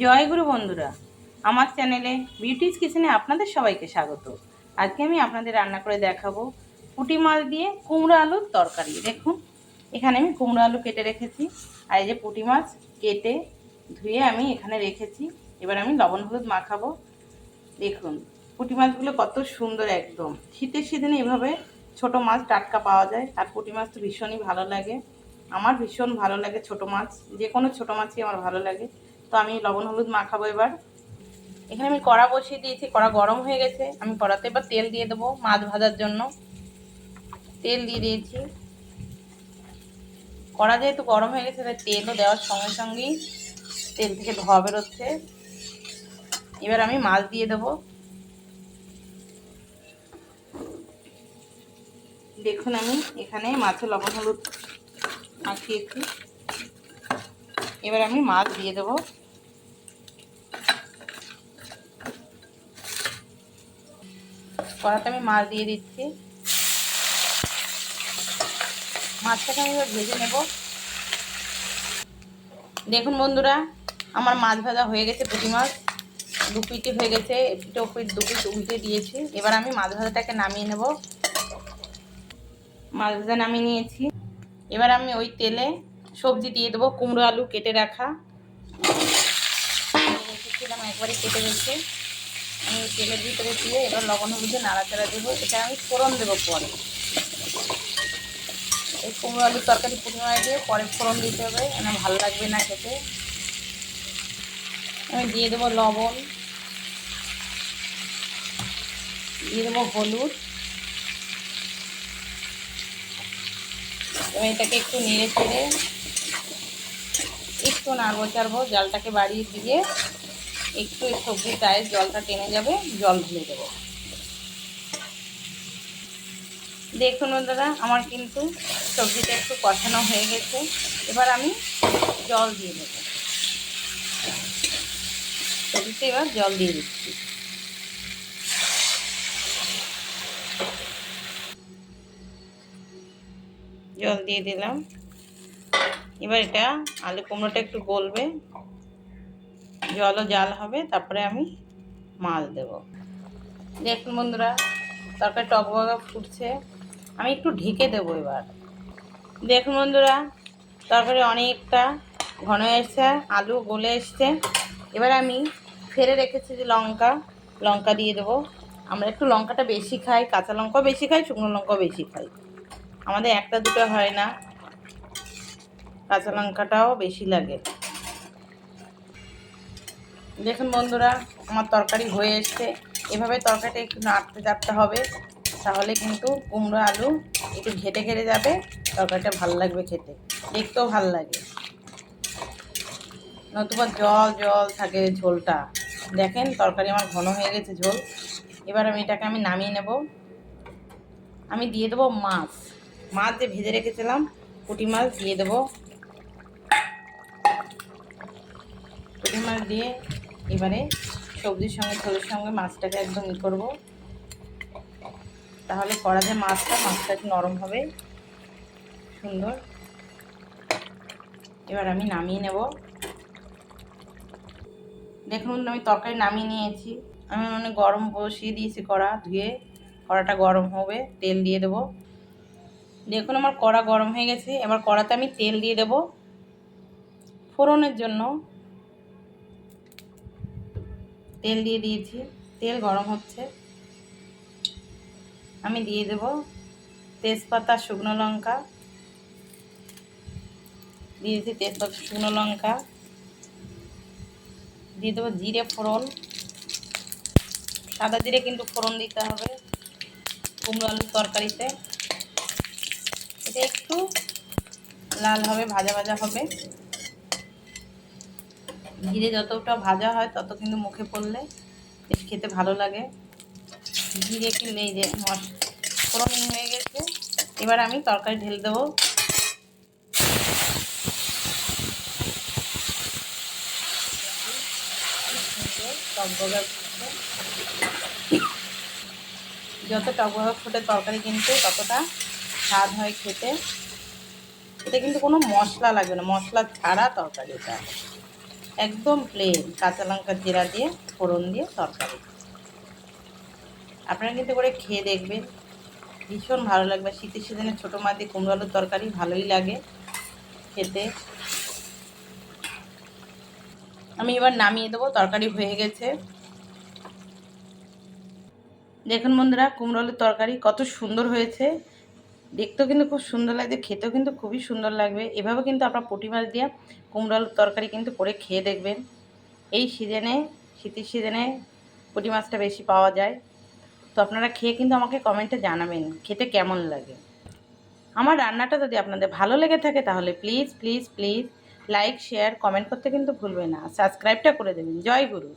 জয় গুরু বন্ধুরা, আমার চ্যানেলে বিউটিস কিচেনে আপনাদের সবাইকে স্বাগত। আজকে আমি আপনাদের রান্না করে দেখাবো পুঁটি মাছ দিয়ে কুমড়ো আলুর তরকারি। দেখুন, এখানে আমি কুমড়ো আলু কেটে রেখেছি, আর এই যে পুঁটি মাছ কেটে ধুয়ে আমি এখানে রেখেছি। এবার আমি লবণ হলুদ মাখাবো। দেখুন পুঁটি মাছগুলো কত সুন্দর, একদম শীতের সিজনে এভাবে ছোট মাছ টাটকা পাওয়া যায়। আর পুঁটি মাছ তো ভীষণই ভালো লাগে, আমার ভীষণ ভালো লাগে ছোট মাছ, যে কোনো ছোট মাছই আমার ভালো লাগে। তো আমি লবণ হলুদ মাখাবো। এবার এখানে আমি কড়া বসিয়ে দিয়েছি, কড়া গরম হয়ে গেছে। আমি কড়াতে এবার তেল দিয়ে দেবো মাছ ভাজার জন্য। তেল দিয়ে দিয়েছি, কড়া যেহেতু গরম হয়ে গেছে তাই তেলও দেওয়ার সঙ্গে সঙ্গেই তেল থেকে ধোয়া বেরোচ্ছে। এবার আমি মাছ দিয়ে দেবো। দেখুন আমি এখানে মাছে লবণ হলুদ মাখিয়েছি। এবার আমি মাছ দিয়ে দেবো। কড়াতে আমি মাছ দিয়ে দিচ্ছি। মাছটাকে আমি এবার ভেজে নেব। দেখুন বন্ধুরা, আমার মাছ ভাজা হয়ে গেছে। পুঁটি মাছ দু পিটি হয়ে গেছে, এপিটে ওপিট দু পিট উল্টে দিয়েছি। এবার আমি মাছ ভাজাটাকে নামিয়ে নেব। মাছ ভাজা নামিয়ে নিয়েছি। এবার আমি ওই তেলে সবজি দিয়ে দেবো, কুমড়ো আলু কেটে রাখা রেখেছিলাম, একবারে কেটে রেখে আমি তেলের ভিতরে দিয়ে এবার লবণ হলুদে নাড়াচাড়া দেবো। এটা আমি ফোড়ন দেবো পরে। এই কুমড়ো আলুর তরকারি পুঁটি মাছ দিয়ে পরে ফোড়ন দিতে হবে, মানে ভালো লাগবে না খেতে। আমি দিয়ে দেবো লবণ, দিয়ে দেবো হলুদ। এবার এটাকে একটু নেড়ে চেড়ে একটু নাড়বো চাড়বো, জলটাকে বাড়িয়ে দিয়ে একটু সবজির গায়ে জলটা টেনে যাবে, জল ঢেলে দেবো। দেখুন দাদা, আমার কিন্তু সবজিটা একটু কষানো হয়ে গেছে। এবার আমি জল দিয়ে দেবো। সবজিতে এবার জল দিয়ে দিচ্ছি। জল দিয়ে দিলাম। এবার এটা আলু কুমড়োটা একটু গলবে, জলও জাল হবে, তারপরে আমি মাছ দেব। দেখুন বন্ধুরা, তরকারি টকবগা ফুটছে, আমি একটু ঢেকে দেবো। এবার দেখুন বন্ধুরা, তরকারি অনেকটা ঘন এসছে, আলু গলে এসছে। এবার আমি ফেলে রেখেছি যে লঙ্কা দিয়ে দেবো। আমরা একটু লঙ্কাটা বেশি খাই, কাঁচা লঙ্কাও বেশি খাই, শুকনো লঙ্কাও বেশি খাই। আমাদের একটা দুটো হয় না, কাঁচা লঙ্কাটাও বেশি লাগে। দেখুন বন্ধুরা, আমার তরকারি হয়ে এসছে। এভাবে তরকারিটা একটু নাড়তে চাড়তে হবে, তাহলে কিন্তু কুমড়ো আলু একটু ঘেটে ঘেটে যাবে, তরকারিটা ভালো লাগবে খেতে, দেখতেও ভালো লাগে। নতুবা জল জল থাকে ঝোলটা। দেখেন তরকারি আমার ঘন হয়ে গেছে ঝোল। এবার এটাকে আমি নামিয়ে নেব। আমি দিয়ে দেবো মাছ যে ভেজে রেখেছিলাম, পুঁটি মাছ দিয়ে দেবো। পুঁটি মাছ দিয়ে এবারে সবজির সঙ্গে ঝোলের সঙ্গে মাছটাকে একদম করবো, তাহলে কড়াতে মাছটা একটু নরম হবে, সুন্দর। এবার আমি নামিয়ে নেব। দেখুন আমি তরকারি নামিয়ে নিয়েছি। আমি গরম বসিয়ে দিয়েছি কড়া, ধুয়ে কড়াটা গরম হবে, তেল দিয়ে দেবো। দেখুন আমার কড়া গরম হয়ে গেছে। এবার কড়াতে আমি তেল দিয়ে দেবো ফোড়নের জন্য। তেল দিয়ে দিয়েছি, তেল গরম হচ্ছে। আমি দিয়ে দেব তেজপাতা, শুকনো লঙ্কা দিয়েছি, তেজপাতা শুকনো লঙ্কা দিয়ে দেবো, জিরে ফোড়ন, সাদা জিরে কিন্তু ফোড়ন দিতে হবে কুমড়ো আলুর তরকারিতে। এটা একটু লাল হবে, ভাজা ভাজা হবে। জিরে যতটা ভাজা হয় তত কিন্তু মুখে পড়লে বেশ খেতে ভালো লাগে। জিরে কিন্তু এই যে ফোড়ন হয়ে গেছে। এবার আমি তরকারি ঢেলে দেবো। যত টকবগা ফুটে তরকারি কিন্তু ততটা স্বাদ হয় খেতে। এটা কিন্তু কোনো মশলা লাগবে না, মশলা ছাড়া তরকারি এটা। একদম প্লেন কাঁচা লঙ্কার জিরা দিয়ে ফোড়ন দিয়ে তরকারি। আপনারা কিন্তু করে খেয়ে দেখবেন, ভীষণ ভালো লাগবে। শীতের সিজনে ছোটো মাছ দিয়ে কুমড়ো আলুর তরকারি ভালোই লাগে খেতে। আমি এবার নামিয়ে দেবো, তরকারি হয়ে গেছে। দেখুন বন্ধুরা, কুমড়ো আলুর তরকারি কত সুন্দর হয়েছে, দেখতেও কিন্তু খুব সুন্দর লাগছে, খেতেও কিন্তু খুবই সুন্দর লাগবে। এভাবে কিন্তু আপনার পুঁটি মাছ দিয়ে কুমড়ো আলুর তরকারি কিন্তু করে খেয়ে দেখবেন। এই সিজনে, শীতের সিজনে পুঁটি মাছটা বেশি পাওয়া যায়। তো আপনারা খেয়ে কিন্তু আমাকে কমেন্টে জানাবেন খেতে কেমন লাগে। আমার রান্নাটা যদি আপনাদের ভালো লেগে থাকে তাহলে please please please like share comment করতে কিন্তু ভুলবেন না, সাবস্ক্রাইবটা করে দেবেন। জয় গুরু।